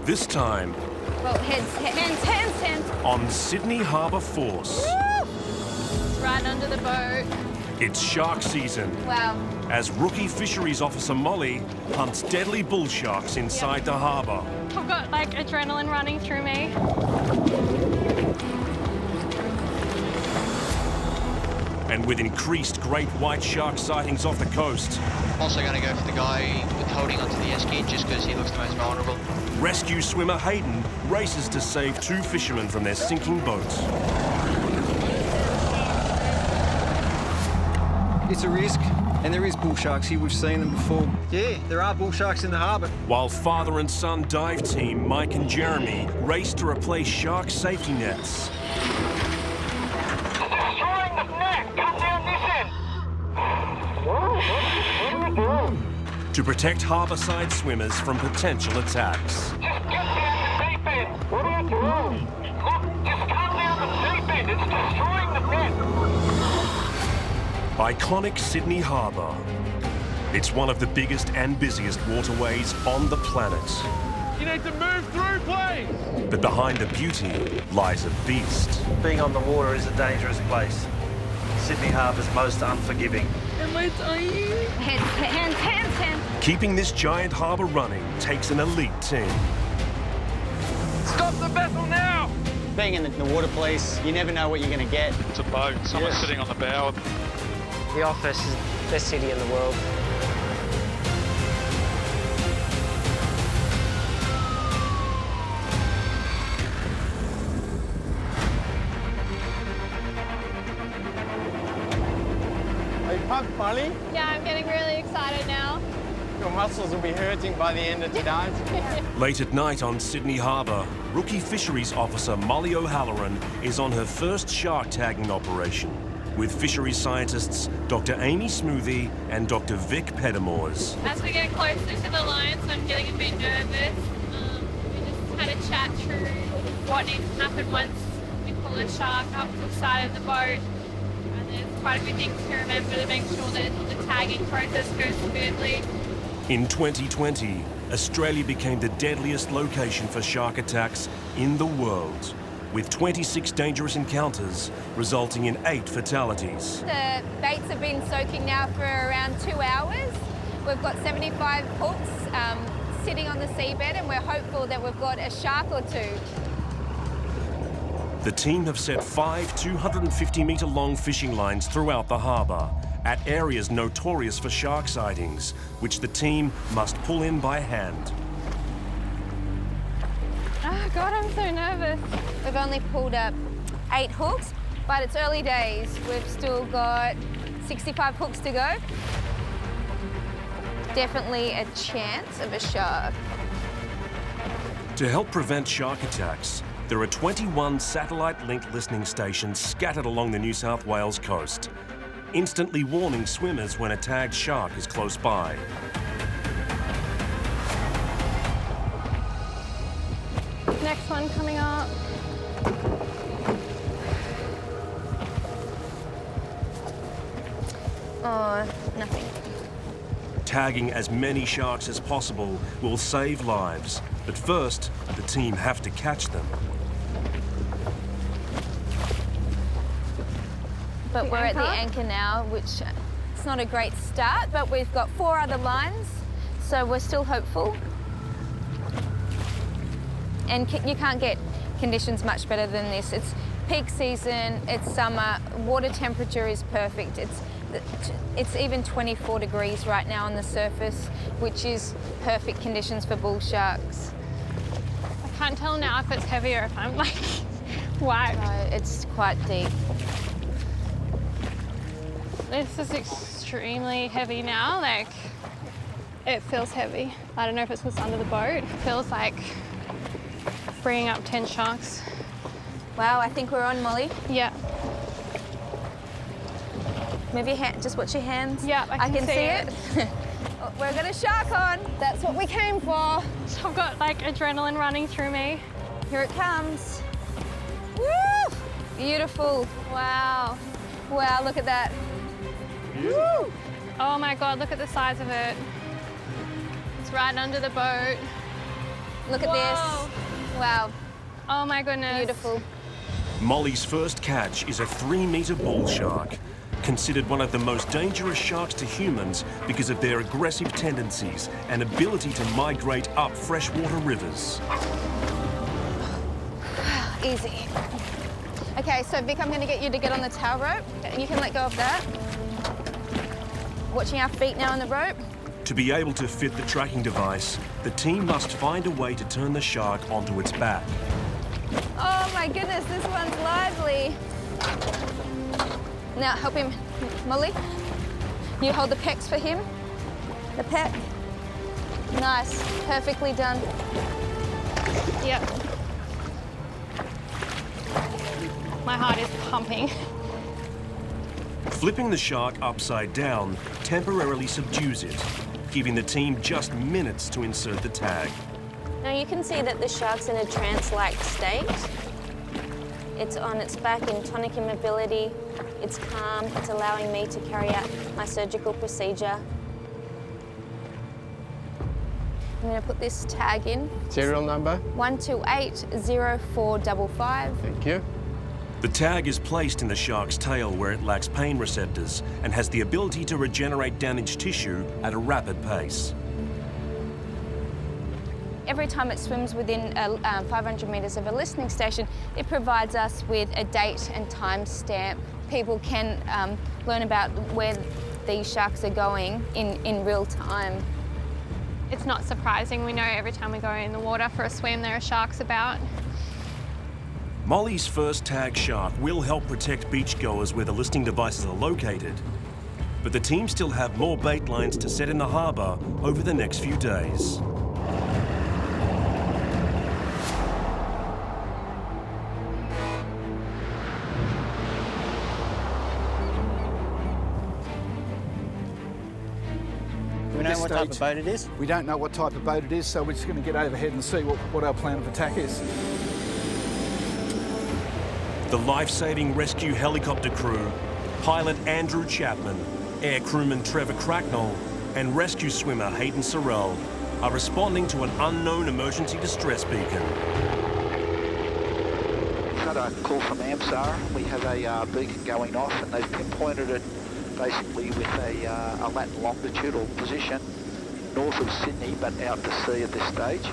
This time Well, hands. on Sydney Harbour Force. Woo! It's right under the boat. It's shark season. Wow. As rookie fisheries officer Molly hunts deadly bull sharks inside the harbour. I've got like adrenaline running through me. And with increased great white shark sightings off the coast, Also going to go for the guy with holding onto the esky just because he looks the most vulnerable. rescue swimmer Hayden races to save two fishermen from their sinking boats. It's a risk, and there is bull sharks here. We've seen them before. Yeah, there are bull sharks in the harbour. While father and son dive team Mike and Jeremy race to replace shark safety nets. Destroying the net! Come down this end! What are we doing? To protect harbourside swimmers from potential attacks. Just get down the deep end! What are you doing? Look, just come down the deep end! It's destroying the net! Iconic Sydney Harbour. It's one of the biggest and busiest waterways on the planet. You need to move through, please! But behind the beauty lies a beast. Being on the water is a dangerous place. Sydney Harbour's most unforgiving. Hands. Keeping this giant harbour running takes an elite team. Stop the vessel now! Being in the water police, you never know what you're going to get. It's a boat. Someone's sitting on the bow. The office is the best city in the world. Are you pumped, Molly? Yeah, I'm getting really excited now. Your muscles will be hurting by the end of today. Late at night on Sydney Harbour, rookie fisheries officer Molly O'Halloran is on her first shark tagging operation with fisheries scientists Dr. Amy Smoothie and Dr. Vic Peddamores. As we get closer to the lines, I'm getting a bit nervous. We just had a chat through what needs to happen once we pull a shark up to the side of the boat. And there's quite a few things to remember to make sure that the tagging process goes smoothly. In 2020, Australia became the deadliest location for shark attacks in the world, with 26 dangerous encounters resulting in 8 fatalities. The baits have been soaking now for around 2 hours. We've got 75 hooks sitting on the seabed, and we're hopeful that we've got a shark or two. The team have set 5 250-metre-long fishing lines throughout the harbour at areas notorious for shark sightings, which the team must pull in by hand. Oh God, I'm so nervous. We've only pulled up 8 hooks, but it's early days. We've still got 65 hooks to go. Definitely a chance of a shark. To help prevent shark attacks, there are 21 satellite-linked listening stations scattered along the New South Wales coast, instantly warning swimmers when a tagged shark is close by. Next one coming up. Oh, nothing. Tagging as many sharks as possible will save lives, but first, the team have to catch them. But we're at the anchor now, which it's not a great start, but we've got 4 other lines, so we're still hopeful. And you can't get conditions much better than this. It's peak season, it's summer, water temperature is perfect. It's even 24 degrees right now on the surface, which is perfect conditions for bull sharks. I can't tell now if it's heavy or if I'm like whacked. So it's quite deep. This is extremely heavy now, like it feels heavy. I don't know if it's what's under the boat. It feels like bringing up 10 sharks. Wow, I think we're on, Molly. Yeah. Move your hand, just watch your hands. Yeah, I can see it. Oh, we've got a shark on. That's what we came for. So I've got like adrenaline running through me. Here it comes. Woo! Beautiful. Wow. Wow, look at that. Woo! Oh my God, look at the size of it. It's right under the boat. Look at this. Wow, Oh my goodness. beautiful. Molly's first catch is a 3-metre bull shark, considered one of the most dangerous sharks to humans because of their aggressive tendencies and ability to migrate up freshwater rivers. Easy. Okay, so Vic, I'm going to get you to get on the tail rope. You can let go of that. Watching our feet now on the rope. To be able to fit the tracking device, the team must find a way to turn the shark onto its back. Oh my goodness, this one's lively. Now help him, Molly. You hold the pecs for him. The pec. Nice, perfectly done. Yep. My heart is pumping. Flipping the shark upside down temporarily subdues it, giving the team just minutes to insert the tag. Now you can see that the shark's in a trance-like state. It's on its back in tonic immobility. It's calm. It's allowing me to carry out my surgical procedure. I'm going to put this tag in. Serial number? 1280455. Thank you. The tag is placed in the shark's tail where it lacks pain receptors and has the ability to regenerate damaged tissue at a rapid pace. Every time it swims within 500 metres of a listening station, it provides us with a date and time stamp. People can learn about where these sharks are going in real time. It's not surprising. We know every time we go in the water for a swim, there are sharks about. Molly's first tag shark will help protect beachgoers where the listening devices are located, but the team still have more bait lines to set in the harbour over the next few days. Do we know what type of boat it is? We don't know what type of boat it is, so we're just going to get overhead and see what our plan of attack is. The life-saving rescue helicopter crew, pilot Andrew Chapman, air crewman Trevor Cracknell, and rescue swimmer Hayden Sorrell are responding to an unknown emergency distress beacon. We've had a call from AMSAR. We have a beacon going off, and they've pinpointed it basically with a Latin longitudinal position north of Sydney, but out to sea at this stage.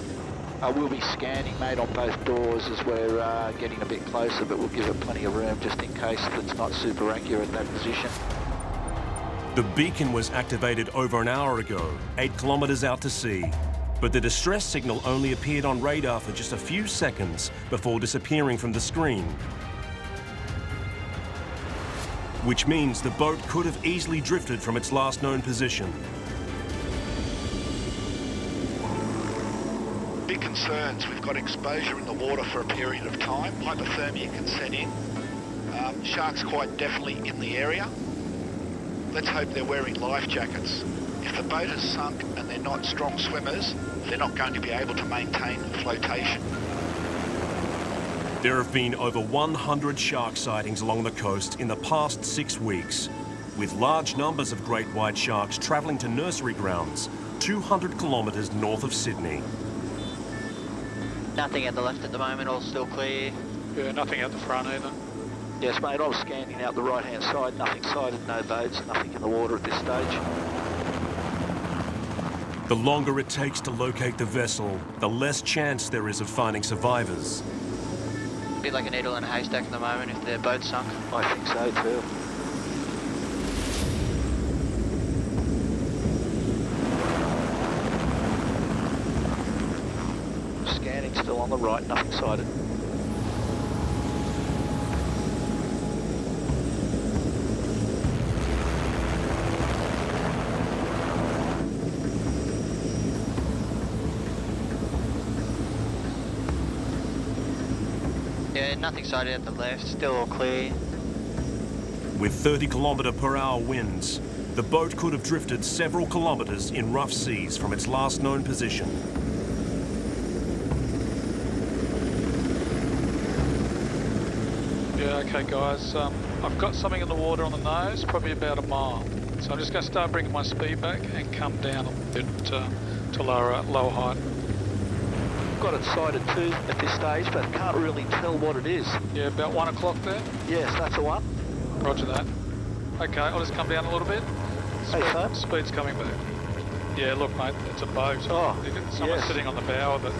We'll be scanning, mate, on both doors as we're getting a bit closer, but we'll give it plenty of room just in case it's not super accurate, that position. The beacon was activated over an hour ago, 8 kilometres out to sea, but the distress signal only appeared on radar for just a few seconds before disappearing from the screen. Which means the boat could have easily drifted from its last known position. Big concerns. We've got exposure in the water for a period of time. Hypothermia can set in. Sharks quite definitely in the area. Let's hope they're wearing life jackets. If the boat is sunk and they're not strong swimmers, they're not going to be able to maintain flotation. There have been over 100 shark sightings along the coast in the past 6 weeks, with large numbers of great white sharks travelling to nursery grounds 200 kilometres north of Sydney. Nothing at the left at the moment, all still clear. Yeah, nothing at the front either. Yes, mate, I was scanning out the right-hand side. Nothing sighted, no boats, nothing in the water at this stage. The longer it takes to locate the vessel, the less chance there is of finding survivors. A bit like a needle in a haystack at the moment if their boat's sunk. I think so too. Scanning still on the right, nothing sighted. Yeah, nothing sighted at the left, still all clear. With 30-kilometre-per-hour winds, the boat could have drifted several kilometres in rough seas from its last known position. Yeah, okay guys, I've got something in the water on the nose, probably about a mile. So I'm just going to start bringing my speed back and come down a bit to lower height. got it sighted too at this stage, but can't really tell what it is. Yeah, about 1 o'clock there. Yes, that's the one. Roger that. Okay, I'll just come down a little bit. Speed's coming back. Yeah, look, mate, it's a boat. Oh, someone's sitting on the bow of it.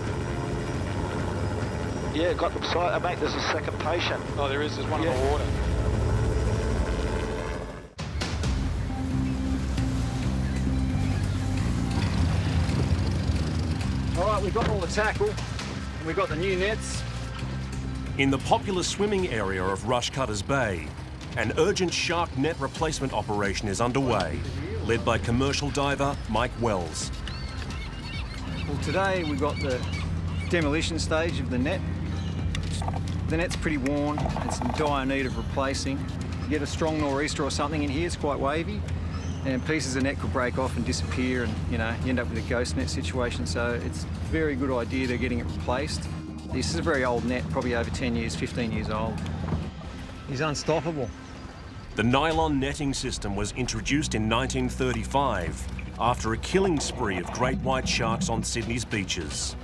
Yeah, got them sighted. Mate, there's a second patient. Oh, there is. There's one in the water. All right, we've got all the tackle, and we've got the new nets. In the popular swimming area of Rushcutters Bay, an urgent shark net replacement operation is underway, led by commercial diver Mike Wells. Well, today we've got the demolition stage of the net. The net's pretty worn, it's in dire need of replacing. You get a strong nor'easter or something in here, it's quite wavy, and pieces of net could break off and disappear, and you end up with a ghost net situation. So it's a very good idea they're getting it replaced. This is a very old net, probably over 10 years, 15 years old. He's unstoppable. The nylon netting system was introduced in 1935 after a killing spree of great white sharks on Sydney's beaches.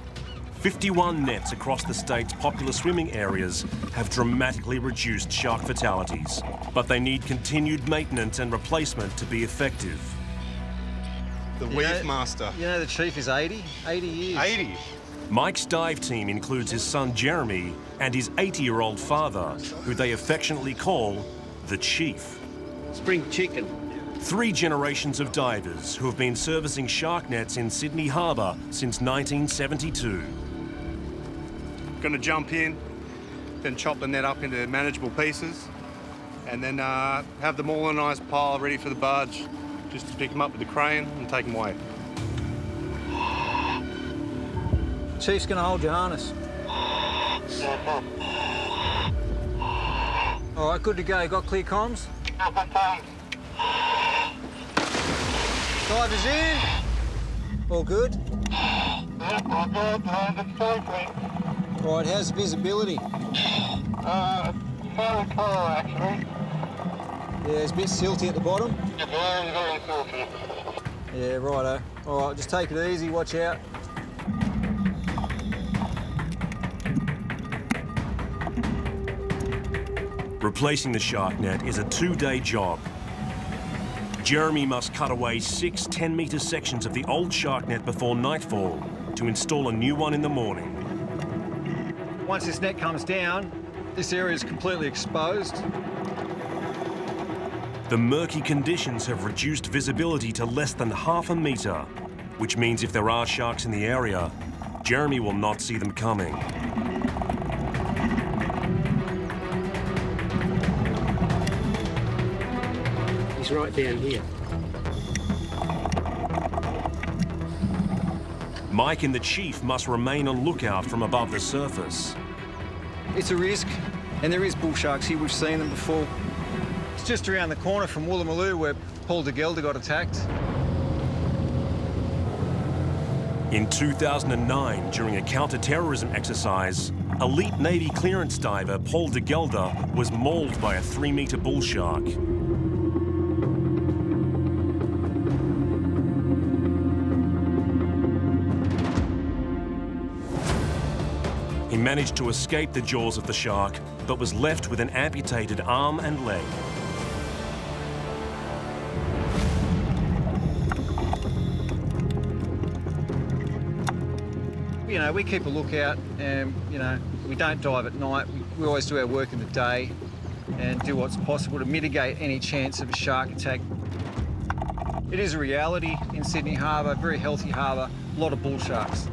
51 nets across the state's popular swimming areas have dramatically reduced shark fatalities, but they need continued maintenance and replacement to be effective. The Weave Master. You know the chief is 80 years. 80? Mike's dive team includes his son Jeremy and his 80-year-old father, who they affectionately call the Chief. Spring chicken. 3 generations of divers who have been servicing shark nets in Sydney Harbour since 1972. Gonna jump in, then chop the net up into manageable pieces, and then have them all in a nice pile ready for the barge, just to pick them up with the crane and take them away. Chief's gonna hold your harness. All right, good to go. Got clear comms? Divers in. All good? All right, how's the visibility? Fairly poor, actually. Yeah, it's a bit silty at the bottom. Very, very silty. Yeah, righto. All right, just take it easy, watch out. Replacing the shark net is a 2-day job. Jeremy must cut away 6 10-metre sections of the old shark net before nightfall to install a new one in the morning. Once this net comes down, this area is completely exposed. The murky conditions have reduced visibility to less than half a metre, which means if there are sharks in the area, Jeremy will not see them coming. He's right down here. Mike and the Chief must remain on lookout from above the surface. It's a risk, and there is bull sharks here. We've seen them before. It's just around the corner from Woolloomooloo where Paul de Gelder got attacked. In 2009, during a counter-terrorism exercise, elite Navy clearance diver Paul de Gelder was mauled by a 3-metre bull shark. He managed to escape the jaws of the shark, but was left with an amputated arm and leg. You know, we keep a lookout and, we don't dive at night. We always do our work in the day and do what's possible to mitigate any chance of a shark attack. It is a reality in Sydney Harbour, very healthy harbour, a lot of bull sharks.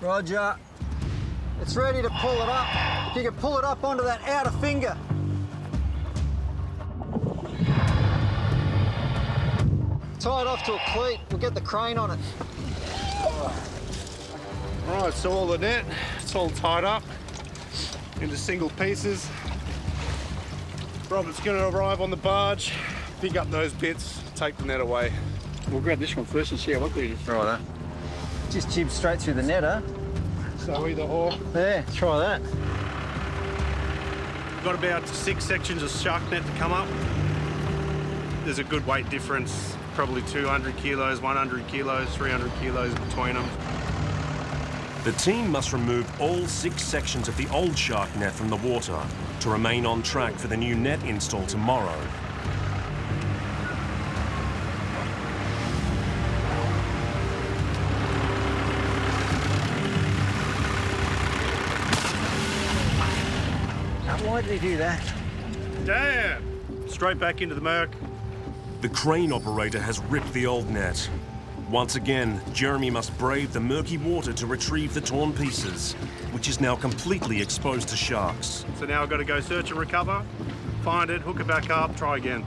Roger. It's ready to pull it up. If you can pull it up onto that outer finger. Tie it off to a cleat. We'll get the crane on it. All right, so all the net, it's all tied up into single pieces. Robert's going to arrive on the barge, pick up those bits, take the net away. We'll grab this one first and see how ugly it is. Righto. Just jib straight through the net, huh? So either or. Yeah, try that. We've got about 6 sections of shark net to come up. There's a good weight difference probably 200 kilos, 100 kilos, 300 kilos between them. The team must remove all 6 sections of the old shark net from the water to remain on track for the new net install tomorrow. Why did he do that? Damn! Straight back into the murk. The crane operator has ripped the old net. Once again, Jeremy must brave the murky water to retrieve the torn pieces, which is now completely exposed to sharks. So now I've got to go search and recover, find it, hook it back up, try again.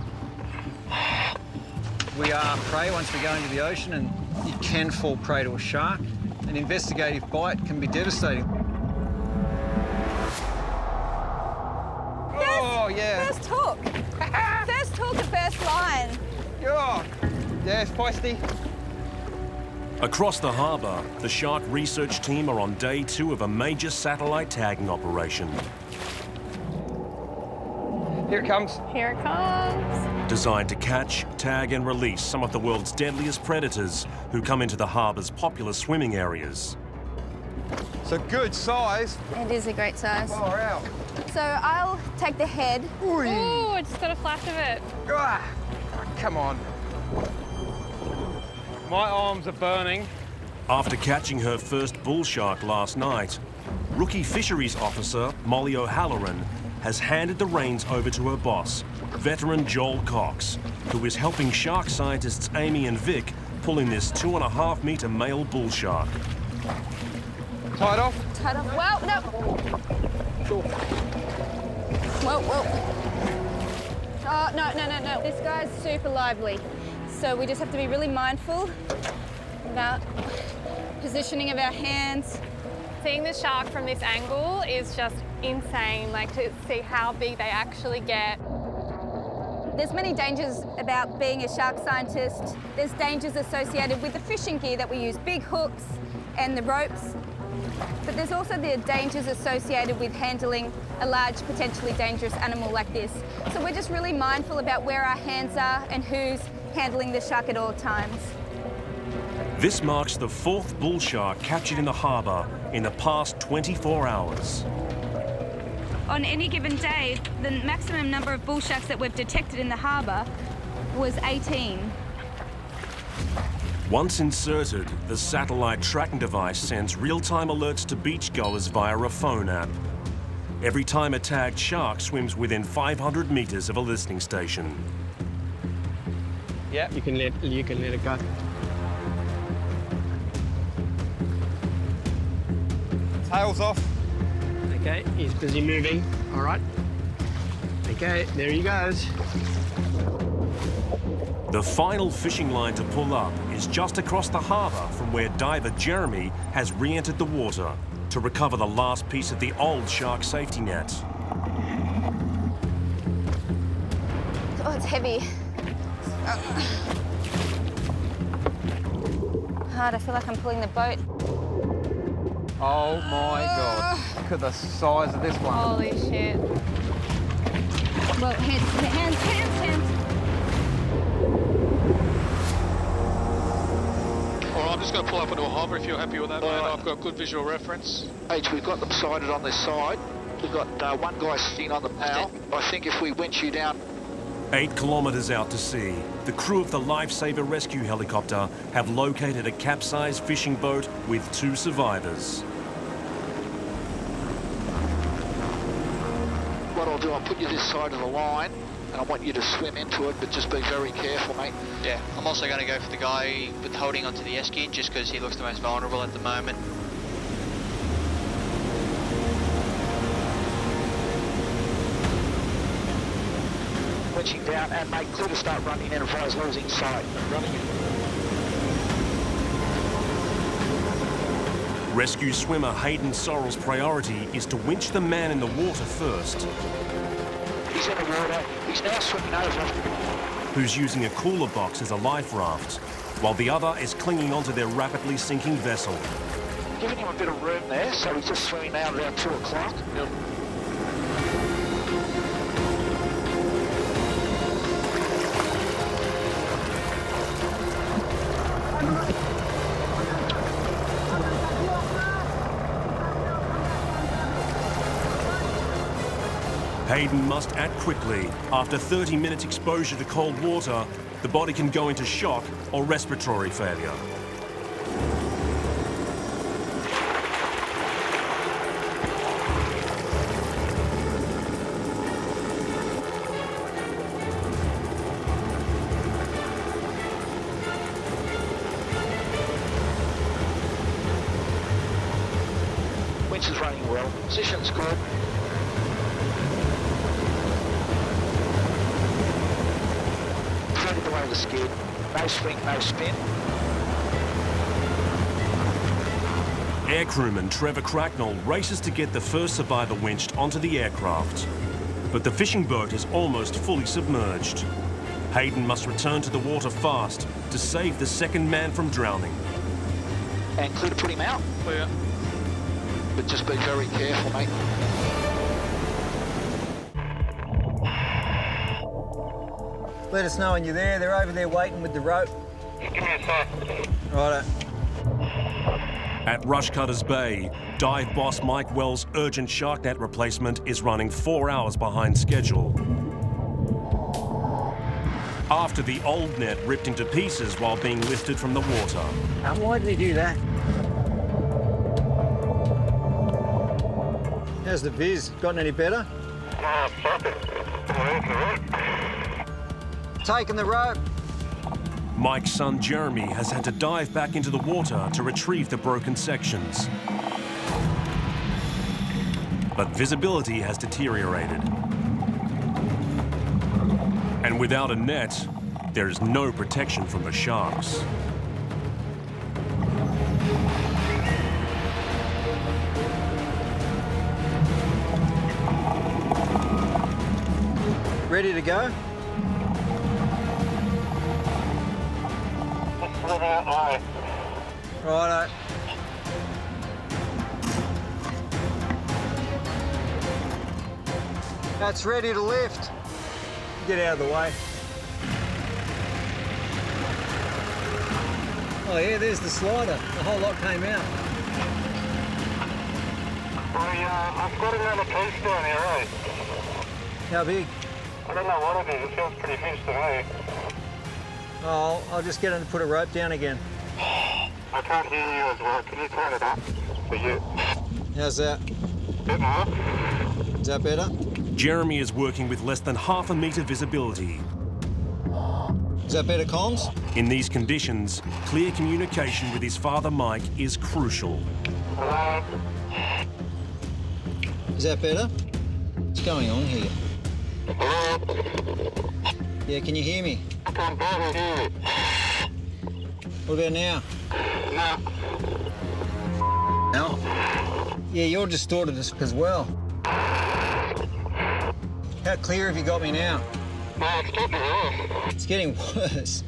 We are prey once we go into the ocean, and you can fall prey to a shark. An investigative bite can be devastating. Oh, yeah. First hook. First hook and first line. Oh, yeah, it's feisty. Across the harbour, the shark research team are on day 2 of a major satellite tagging operation. Here it comes. Here it comes. Designed to catch, tag and release some of the world's deadliest predators who come into the harbour's popular swimming areas. It's a good size. It is a great size. Far out. So I'll take the head. Ooh, I just got a flash of it. Ah, come on. My arms are burning. After catching her first bull shark last night, rookie fisheries officer Molly O'Halloran has handed the reins over to her boss, veteran Joel Cox, who is helping shark scientists Amy and Vic pull in this 2.5-metre male bull shark. Tied off? Tied off. Well, no. Whoa. Oh, no. This guy's super lively. So we just have to be really mindful about positioning of our hands. Seeing the shark from this angle is just insane, like to see how big they actually get. There's many dangers about being a shark scientist. There's dangers associated with the fishing gear that we use, big hooks and the ropes. But there's also the dangers associated with handling a large, potentially dangerous animal like this. So we're just really mindful about where our hands are and who's handling the shark at all times. This marks the 4th bull shark captured in the harbour in the past 24 hours. On any given day, the maximum number of bull sharks that we've detected in the harbour was 18. Once inserted, the satellite tracking device sends real-time alerts to beachgoers via a phone app. Every time a tagged shark swims within 500 metres of a listening station. Yeah, you can let it go. Tails off. Okay, he's busy moving. All right. Okay, there he goes. The final fishing line to pull up is just across the harbour from where diver Jeremy has re-entered the water to recover the last piece of the old shark safety net. Oh, it's heavy. Hard, I feel like I'm pulling the boat. Oh my God. Look at the size of this one. Holy shit. Well, hands. All right, I'm just going to pull up into a harbour if you're happy with that, mate. I've got good visual reference. H, we've got them sighted on this side. We've got one guy sitting on the bow. I think if we winch you down... 8 kilometres out to sea, the crew of the Lifesaver rescue helicopter have located a capsized fishing boat with 2 survivors. What I'll do, I'll put you this side of the line, and I want you to swim into it, but just be very careful, mate. Yeah, I'm also going to go for the guy with holding onto the esky, just because he looks the most vulnerable at the moment. Winching down, and mate, clear to start running in if I was losing sight. Running in. Rescue swimmer Hayden Sorrell's priority is to winch the man in the water first. He's in the water. He's now swimming over. Who's using a cooler box as a life raft, while the other is clinging onto their rapidly sinking vessel. Giving him a bit of room there, so he's just swimming out around 2 o'clock. Yep. Hayden must act quickly. After 30 minutes exposure to cold water, the body can go into shock or respiratory failure. Winch is running well, position's good. Threaded away the skid, no swing, no spin. Air crewman Trevor Cracknell races to get the first survivor winched onto the aircraft. But the fishing boat is almost fully submerged. Hayden must return to the water fast to save the second man from drowning. And clear to put him out. Clear. But just be very careful, mate. Let us know when you're there. They're over there waiting with the rope. Give me a sec. Righto. At Rushcutters Bay, dive boss Mike Wells' urgent shark net replacement is running 4 hours behind schedule. After the old net ripped into pieces while being lifted from the water. And why did he do that? How's the viz? Gotten any better? Taking the rope. Mike's son Jeremy has had to dive back into the water to retrieve the broken sections. But visibility has deteriorated. And without a net, there is no protection from the sharks. Ready to go? Righto. That's ready to lift. Get out of the way. Oh yeah, there's the slider. The whole lot came out. I've got another piece down here, eh? How big? I don't know what it is. It feels pretty huge to me. Oh, I'll just get him to put a rope down again. I can't hear you as well. Can you turn it up for you? How's that? Bit more. Is that better? Jeremy is working with less than half a metre visibility. Is that better, comms? In these conditions, clear communication with his father Mike is crucial. Hello? Is that better? What's going on here? Hello? Yeah, can you hear me? I can barely hear you. What about now? No. No? Yeah, you're distorted as well. How clear have you got me now? No, it's getting worse. It's getting worse.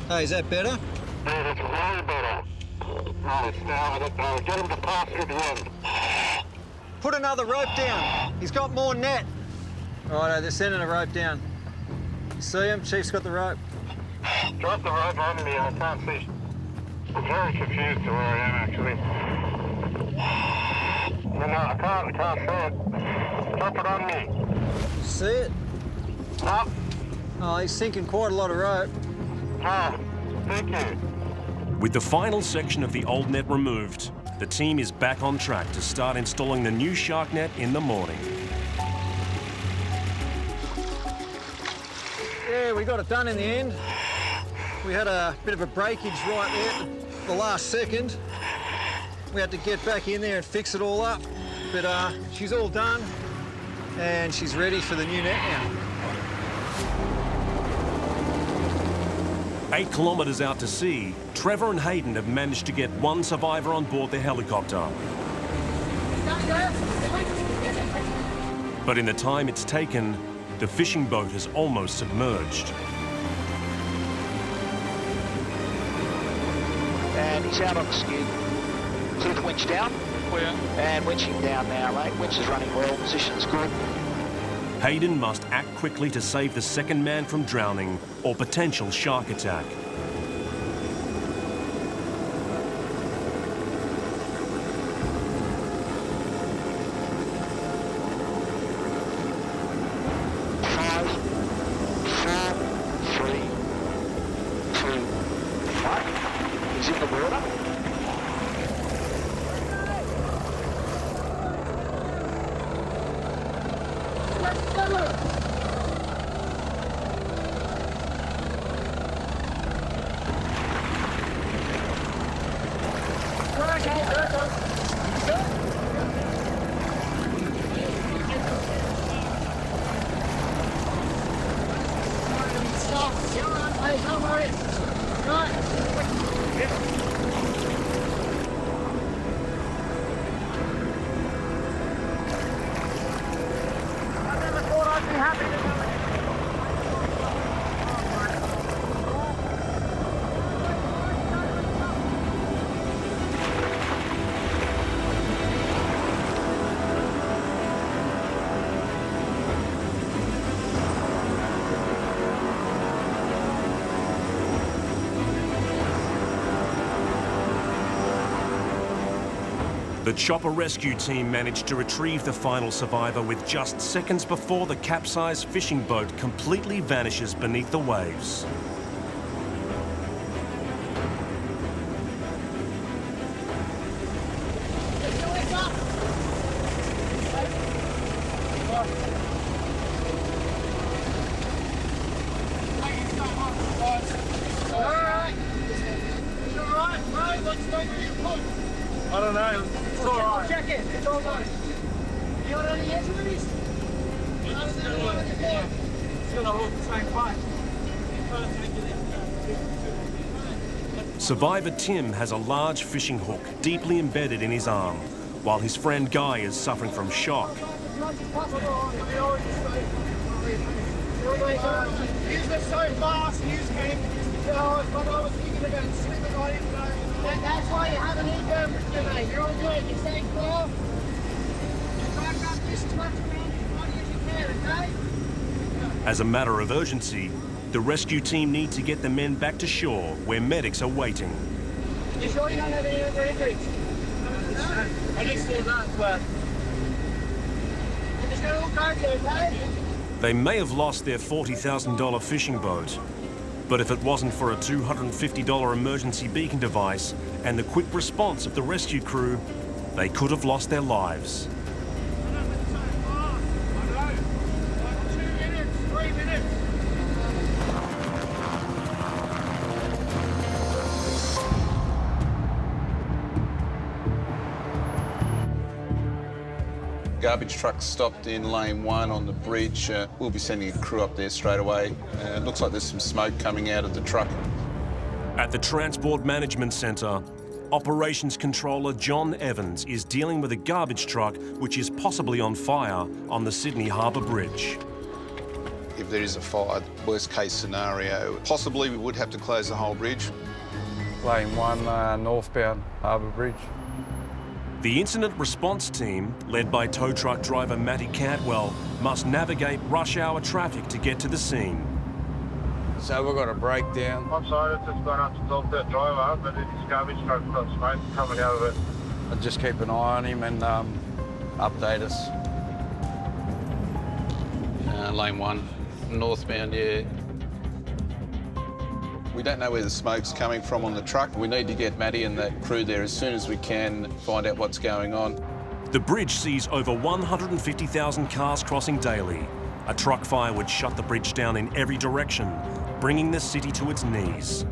Hey, is that better? Yeah, it's way better. No, it's now. Get him to pass through the end. Put another rope down. He's got more net. Righto, they're sending a rope down. You see him? Chief's got the rope. Drop the rope on me. I can't see. I'm very confused to where I am, actually. No, I can't see it. Drop it on me. You see it? No. Oh, he's sinking quite a lot of rope. Oh, thank you. With the final section of the old net removed, the team is back on track to start installing the new shark net in the morning. Yeah, we got it done in the end. We had a bit of a breakage right there at the last second. We had to get back in there and fix it all up. But she's all done and she's ready for the new net now. 8 kilometres out to sea, Trevor and Hayden have managed to get one survivor on board the helicopter. But in the time it's taken, the fishing boat has almost submerged. And he's out on the skid. Clear the winch down. Clear. And winching down now, mate. Winch is running well, position's good. Hayden must act quickly to save the second man from drowning or potential shark attack. guys, don't worry. I never thought I'd be happy to do it. The chopper rescue team managed to retrieve the final survivor with just seconds before the capsized fishing boat completely vanishes beneath the waves. I don't know. It's all right. Check it. It's all right. You got any injuries? It's gonna hold the same place. Survivor Tim has a large fishing hook deeply embedded in his arm, while his friend Guy is suffering from shock. Use this so fast, use him. I was thinking about slipping on it. That's why you have an e-permit today. You're all good. You stay cool. Try and wrap this clutch around as much as you can, okay? As a matter of urgency, the rescue team need to get the men back to shore where medics are waiting. You sure you don't have any other injuries? I just saw that, but... I'm just going to look over you, okay? They may have lost their $40,000 fishing boat, but if it wasn't for a $250 emergency beacon device and the quick response of the rescue crew, they could have lost their lives. 2 minutes, 3 minutes. Garbage truck stopped in lane 1 on the bridge. We'll be sending a crew up there straight away. It looks like there's some smoke coming out of the truck. At the Transport Management Centre, Operations Controller John Evans is dealing with a garbage truck which is possibly on fire on the Sydney Harbour Bridge. If there is a fire, worst case scenario, possibly we would have to close the whole bridge. Lane 1, northbound Harbour Bridge. The incident response team, led by tow truck driver Matty Cantwell, must navigate rush hour traffic to get to the scene. So we've got a breakdown. I'm sorry, it's just gone up to talk to that driver, but this garbage truck got smoke coming out of it. I'll just keep an eye on him and update us. Lane 1, northbound, yeah. We don't know where the smoke's coming from on the truck. We need to get Matty and that crew there as soon as we can, find out what's going on. The bridge sees over 150,000 cars crossing daily. A truck fire would shut the bridge down in every direction, bringing the city to its knees.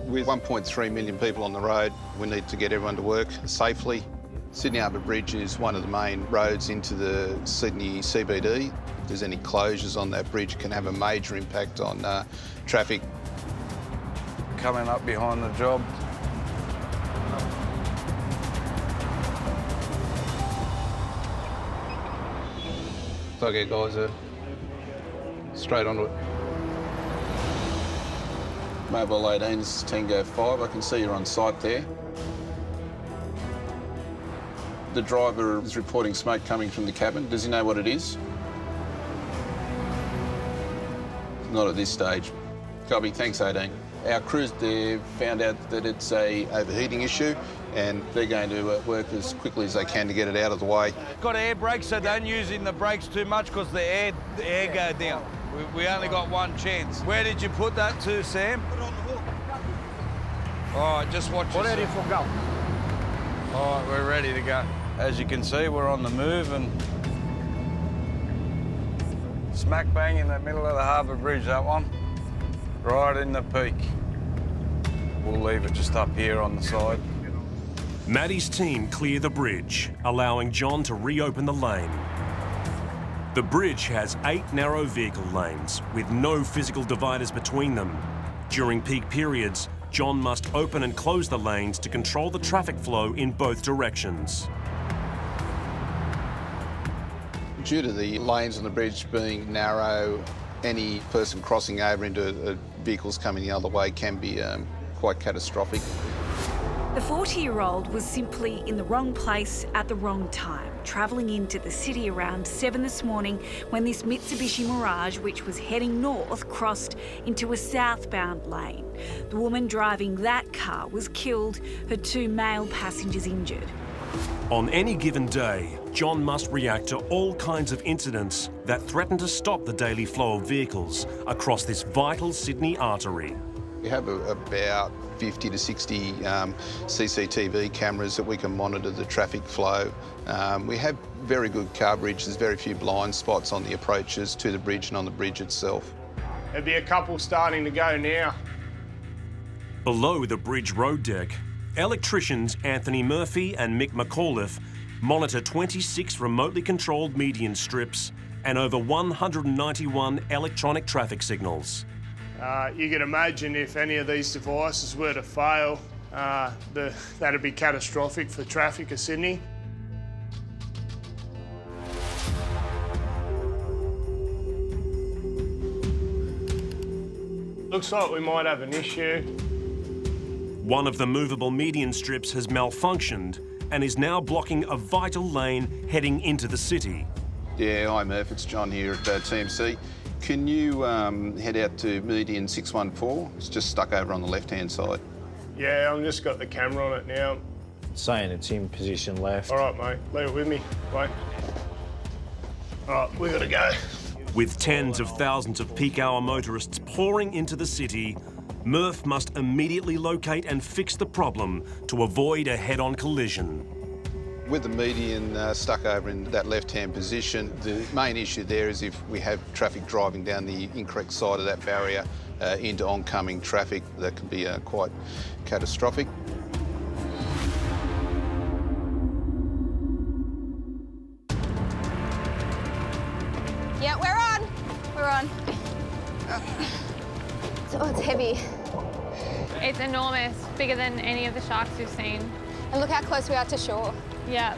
With 1.3 million people on the road, we need to get everyone to work safely. Sydney Harbour Bridge is one of the main roads into the Sydney CBD. If there's any closures on that bridge, it can have a major impact on traffic. Coming up behind the job. Okay, guys, straight onto it. Mobile 18's Tango 5, I can see you're on site there. The driver is reporting smoke coming from the cabin. Does he know what it is? Not at this stage. Copy, thanks 18. Our crews there found out that it's a overheating issue and they're going to work as quickly as they can to get it out of the way. Got air brakes, so don't use in the brakes too much because the air go down. We only got one chance. Where did you put that to, Sam? Put it on the hook. All right, just watch yourself. Ready for go. All right, we're ready to go. As you can see, we're on the move and smack bang in the middle of the Harbour Bridge, that one. Right in the peak. We'll leave it just up here on the side. Matty's team clear the bridge, allowing John to reopen the lane. The bridge has 8 narrow vehicle lanes with no physical dividers between them. During peak periods, John must open and close the lanes to control the traffic flow in both directions. Due to the lanes on the bridge being narrow, any person crossing over into vehicles coming the other way can be quite catastrophic. The 40-year-old was simply in the wrong place at the wrong time, travelling into the city around 7 this morning when this Mitsubishi Mirage, which was heading north, crossed into a southbound lane. The woman driving that car was killed, her 2 male passengers injured. On any given day, John must react to all kinds of incidents that threaten to stop the daily flow of vehicles across this vital Sydney artery. We have about 50 to 60 CCTV cameras that we can monitor the traffic flow. We have very good coverage. There's very few blind spots on the approaches to the bridge and on the bridge itself. There'll be a couple starting to go now. Below the bridge road deck, electricians Anthony Murphy and Mick McAuliffe monitor 26 remotely controlled median strips and over 191 electronic traffic signals. You can imagine if any of these devices were to fail, that'd be catastrophic for traffic of Sydney. Looks like we might have an issue. One of the movable median strips has malfunctioned and is now blocking a vital lane heading into the city. Yeah, hi Murph, it's John here at TMC. Can you head out to median 614? It's just stuck over on the left-hand side. Yeah, I've just got the camera on it now. It's saying it's in position left. All right, mate, leave it with me. Wait. All right, we gotta go. With tens of thousands of peak hour motorists pouring into the city, Murph must immediately locate and fix the problem to avoid a head-on collision. With the median stuck over in that left-hand position, the main issue there is if we have traffic driving down the incorrect side of that barrier into oncoming traffic, that could be quite catastrophic. Yeah, we're on. We're on. Oh, it's heavy. It's enormous, bigger than any of the sharks we've seen. And look how close we are to shore. Yeah.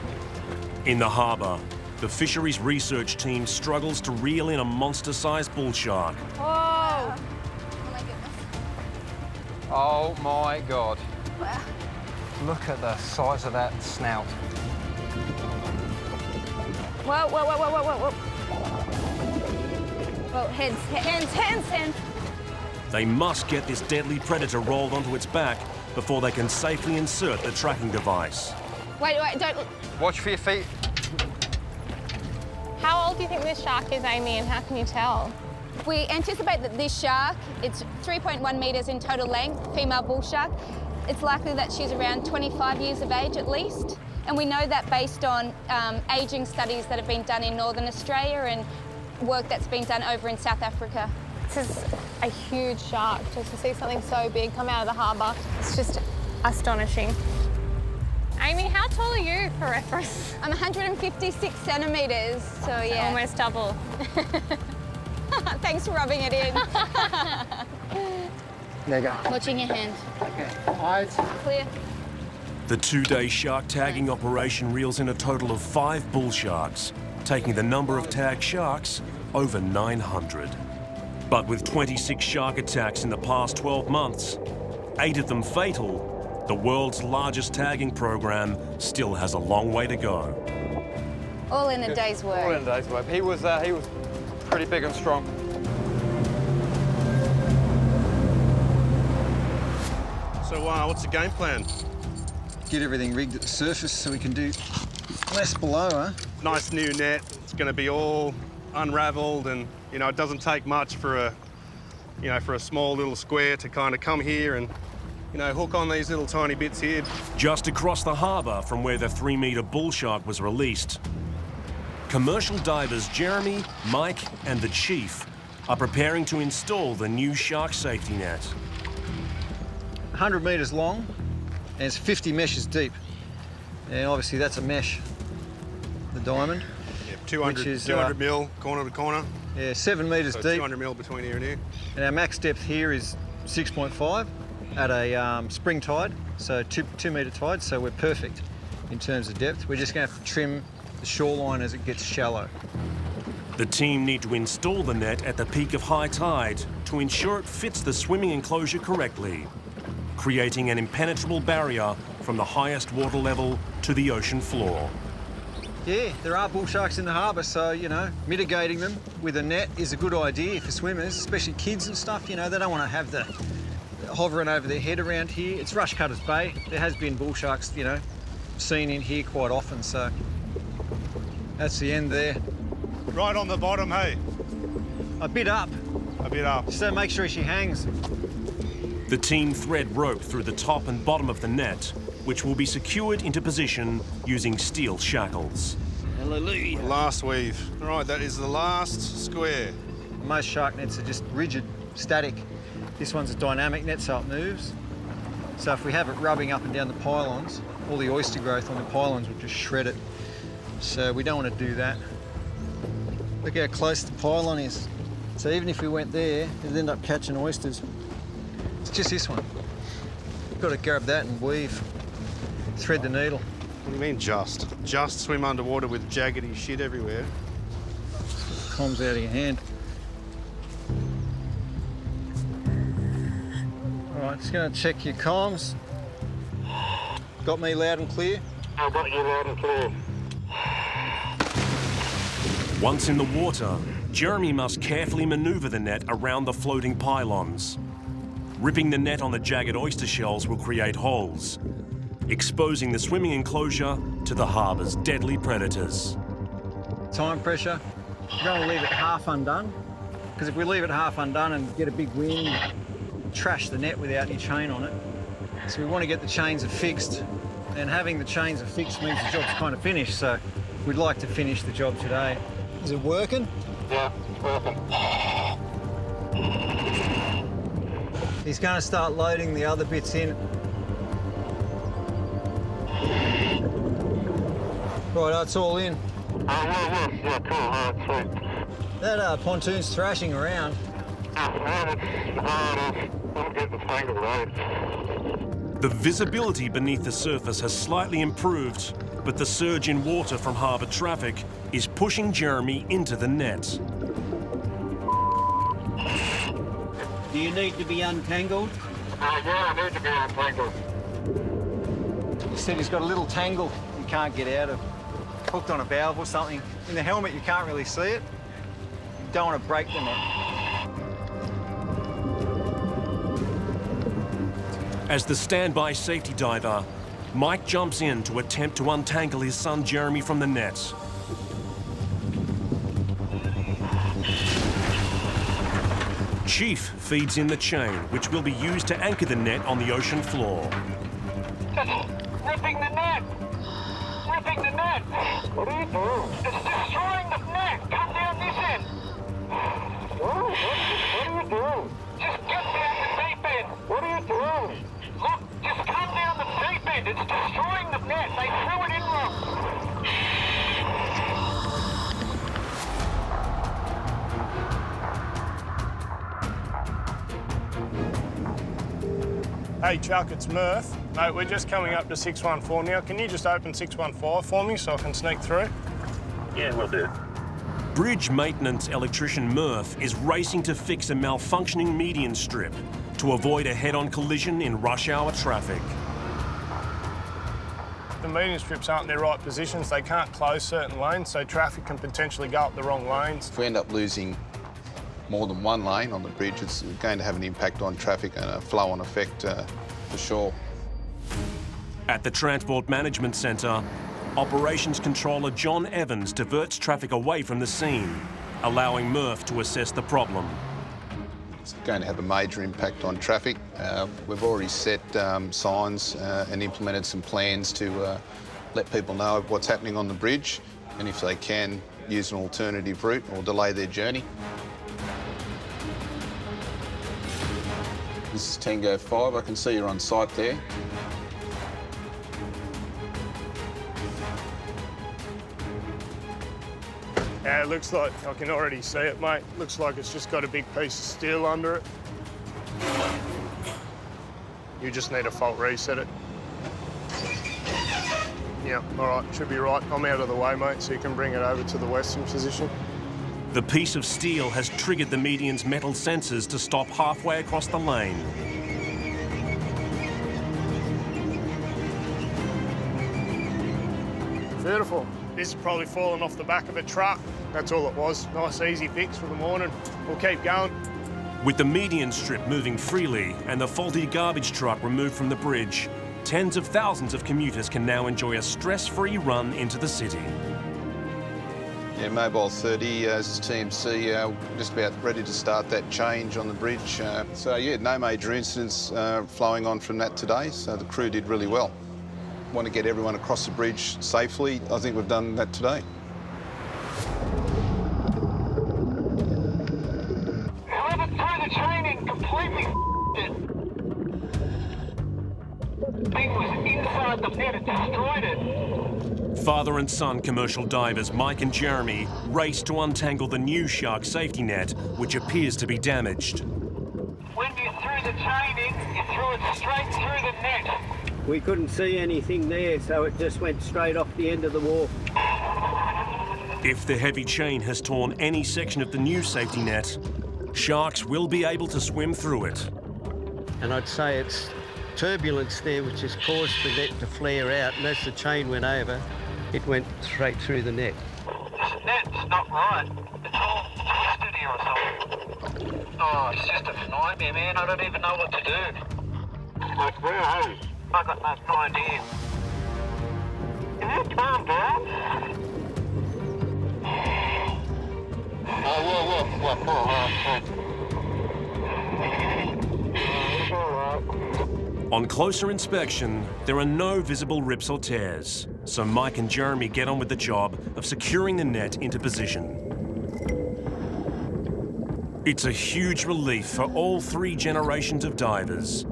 In the harbour, the fisheries research team struggles to reel in a monster-sized bull shark. Oh! Oh my God. Wow. Look at the size of that snout. Whoa, whoa, whoa, whoa, whoa, whoa. Whoa, hands. They must get this deadly predator rolled onto its back before they can safely insert the tracking device. Wait, don't... Watch for your feet. How old do you think this shark is, Amy, and how can you tell? We anticipate that this shark, it's 3.1 metres in total length, female bull shark. It's likely that she's around 25 years of age at least. And we know that based on ageing studies that have been done in Northern Australia and work that's been done over in South Africa. This is a huge shark. Just to see something so big come out of the harbour, it's just astonishing. Amy, how tall are you, for reference? I'm 156 centimetres, so yeah. Almost double. Thanks for rubbing it in. There you go. Watching your hand. Okay, eyes. Clear. The 2-day shark tagging operation reels in a total of 5 bull sharks, taking the number of tagged sharks over 900. But with 26 shark attacks in the past 12 months, 8 of them fatal, the world's largest tagging program still has a long way to go. All in a day's work. All in a day's work. He was pretty big and strong. So what's the game plan? Get everything rigged at the surface so we can do less below, huh? Nice new net. It's going to be all unravelled, and you know it doesn't take much for a small little square to kind of come here and hook on these little tiny bits here. Just across the harbour from where the 3-metre bull shark was released, commercial divers Jeremy, Mike and the Chief are preparing to install the new shark safety net. 100 metres long and it's 50 meshes deep. And obviously that's a mesh, the diamond. Yeah, 200, which is 200 mil, corner to corner. Yeah, 7 metres So deep. 200 mil between here and here. And our max depth here is 6.5 at a spring tide, so 2 metre tide, so we're perfect in terms of depth. We're just going to have to trim the shoreline as it gets shallow. The team need to install the net at the peak of high tide to ensure it fits the swimming enclosure correctly, creating an impenetrable barrier from the highest water level to the ocean floor. Yeah, there are bull sharks in the harbour, so, you know, mitigating them with a net is a good idea for swimmers, especially kids and stuff. You know, they don't want to have the hovering over their head around here. It's Rushcutters Bay. There has been bull sharks, you know, seen in here quite often, so that's the end there. Right on the bottom, hey? A bit up. A bit up. So make sure she hangs. The team thread rope through the top and bottom of the net, which will be secured into position using steel shackles. Hallelujah. Last weave. All right, that is the last square. Most shark nets are just rigid, static. This one's a dynamic net, so it moves. So if we have it rubbing up and down the pylons, all the oyster growth on the pylons will just shred it. So we don't want to do that. Look how close the pylon is. So even if we went there, it'd end up catching oysters. It's just this one. Got to grab that and weave. Thread the needle. What do you mean just? Just swim underwater with jaggedy shit everywhere. Comes out of your hand. All right, just going to check your comms. Got me loud and clear? I've got you loud and clear. Once in the water, Jeremy must carefully manoeuvre the net around the floating pylons. Ripping the net on the jagged oyster shells will create holes, exposing the swimming enclosure to the harbour's deadly predators. Time pressure. We're going to leave it half undone, because if we leave it half undone and get a big wind, trash the net without any chain on it. So we want to get the chains affixed, and having the chains affixed means the job's kind of finished, so we'd like to finish the job today. Is it working? Yeah, working. He's going to start loading the other bits in. Right, that's all in. Yeah, cool. All right, sweet. That pontoon's thrashing around. The visibility beneath the surface has slightly improved, but the surge in water from harbour traffic is pushing Jeremy into the net. Do you need to be untangled? Yeah, I need to be untangled. He said he's got a little tangle he can't get out of. Hooked on a valve or something. In the helmet, you can't really see it. You don't want to break the net. As the standby safety diver, Mike jumps in to attempt to untangle his son Jeremy from the net. Chief feeds in the chain, which will be used to anchor the net on the ocean floor. Ripping the net! Ripping the net! What are you doing? It's destroying the net! Come down this end! What are you doing? Just get down the deep end! What are you doing? Look, just come down the deep end! It's destroying the net! They threw it in wrong! Hey Chuck, it's Murph. Mate, we're just coming up to 614 now. Can you just open 615 for me so I can sneak through? Yeah, we'll do. Bridge maintenance electrician Murph is racing to fix a malfunctioning median strip to avoid a head-on collision in rush hour traffic. The median strips aren't in their right positions. They can't close certain lanes, so traffic can potentially go up the wrong lanes. If we end up losing more than one lane on the bridge, it's going to have an impact on traffic and a flow-on effect for sure. At the Transport Management Centre, Operations Controller John Evans diverts traffic away from the scene, allowing Murph to assess the problem. It's going to have a major impact on traffic. We've already set signs and implemented some plans to let people know what's happening on the bridge, and if they can, use an alternative route or delay their journey. This is Tango 5. I can see you're on site there. Yeah, it looks like, I can already see it, mate. Looks like it's just got a big piece of steel under it. You just need to fault reset it. Yeah, all right, should be right. I'm out of the way, mate, so you can bring it over to the western position. The piece of steel has triggered the median's metal sensors to stop halfway across the lane. Beautiful. This is probably fallen off the back of a truck. That's all it was. Nice, easy fix for the morning. We'll keep going. With the median strip moving freely and the faulty garbage truck removed from the bridge, tens of thousands of commuters can now enjoy a stress-free run into the city. Yeah, Mobile 30 as TMC, just about ready to start that change on the bridge. So yeah, no major incidents flowing on from that today, so the crew did really well. Want to get everyone across the bridge safely. I think we've done that today. Whoever threw the chain in completely it. Thing was inside the net, it destroyed it. Father and son commercial divers Mike and Jeremy race to untangle the new shark safety net, which appears to be damaged. When you threw the chain in, you threw it straight through the net. We couldn't see anything there, so it just went straight off the end of the wharf. If the heavy chain has torn any section of the new safety net, sharks will be able to swim through it. And I'd say it's turbulence there which has caused the net to flare out, and as the chain went over, it went straight through the net. This net's not right. It's all twisted here or something. Oh, it's just a nightmare, man. I don't even know what to do. Like where, hey? I got no idea. Can you calm down? Oh, what? On closer inspection, there are no visible rips or tears, so Mike and Jeremy get on with the job of securing the net into position. It's a huge relief for all three generations of divers,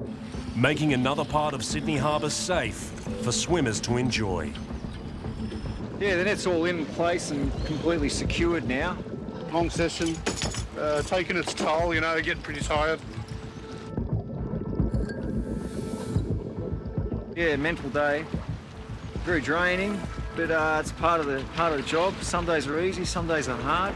making another part of Sydney Harbour safe for swimmers to enjoy. Yeah, the net's all in place and completely secured now. Long session, taking its toll, you know, getting pretty tired. Yeah, mental day. Very draining, but it's part of the job. Some days are easy, some days are hard.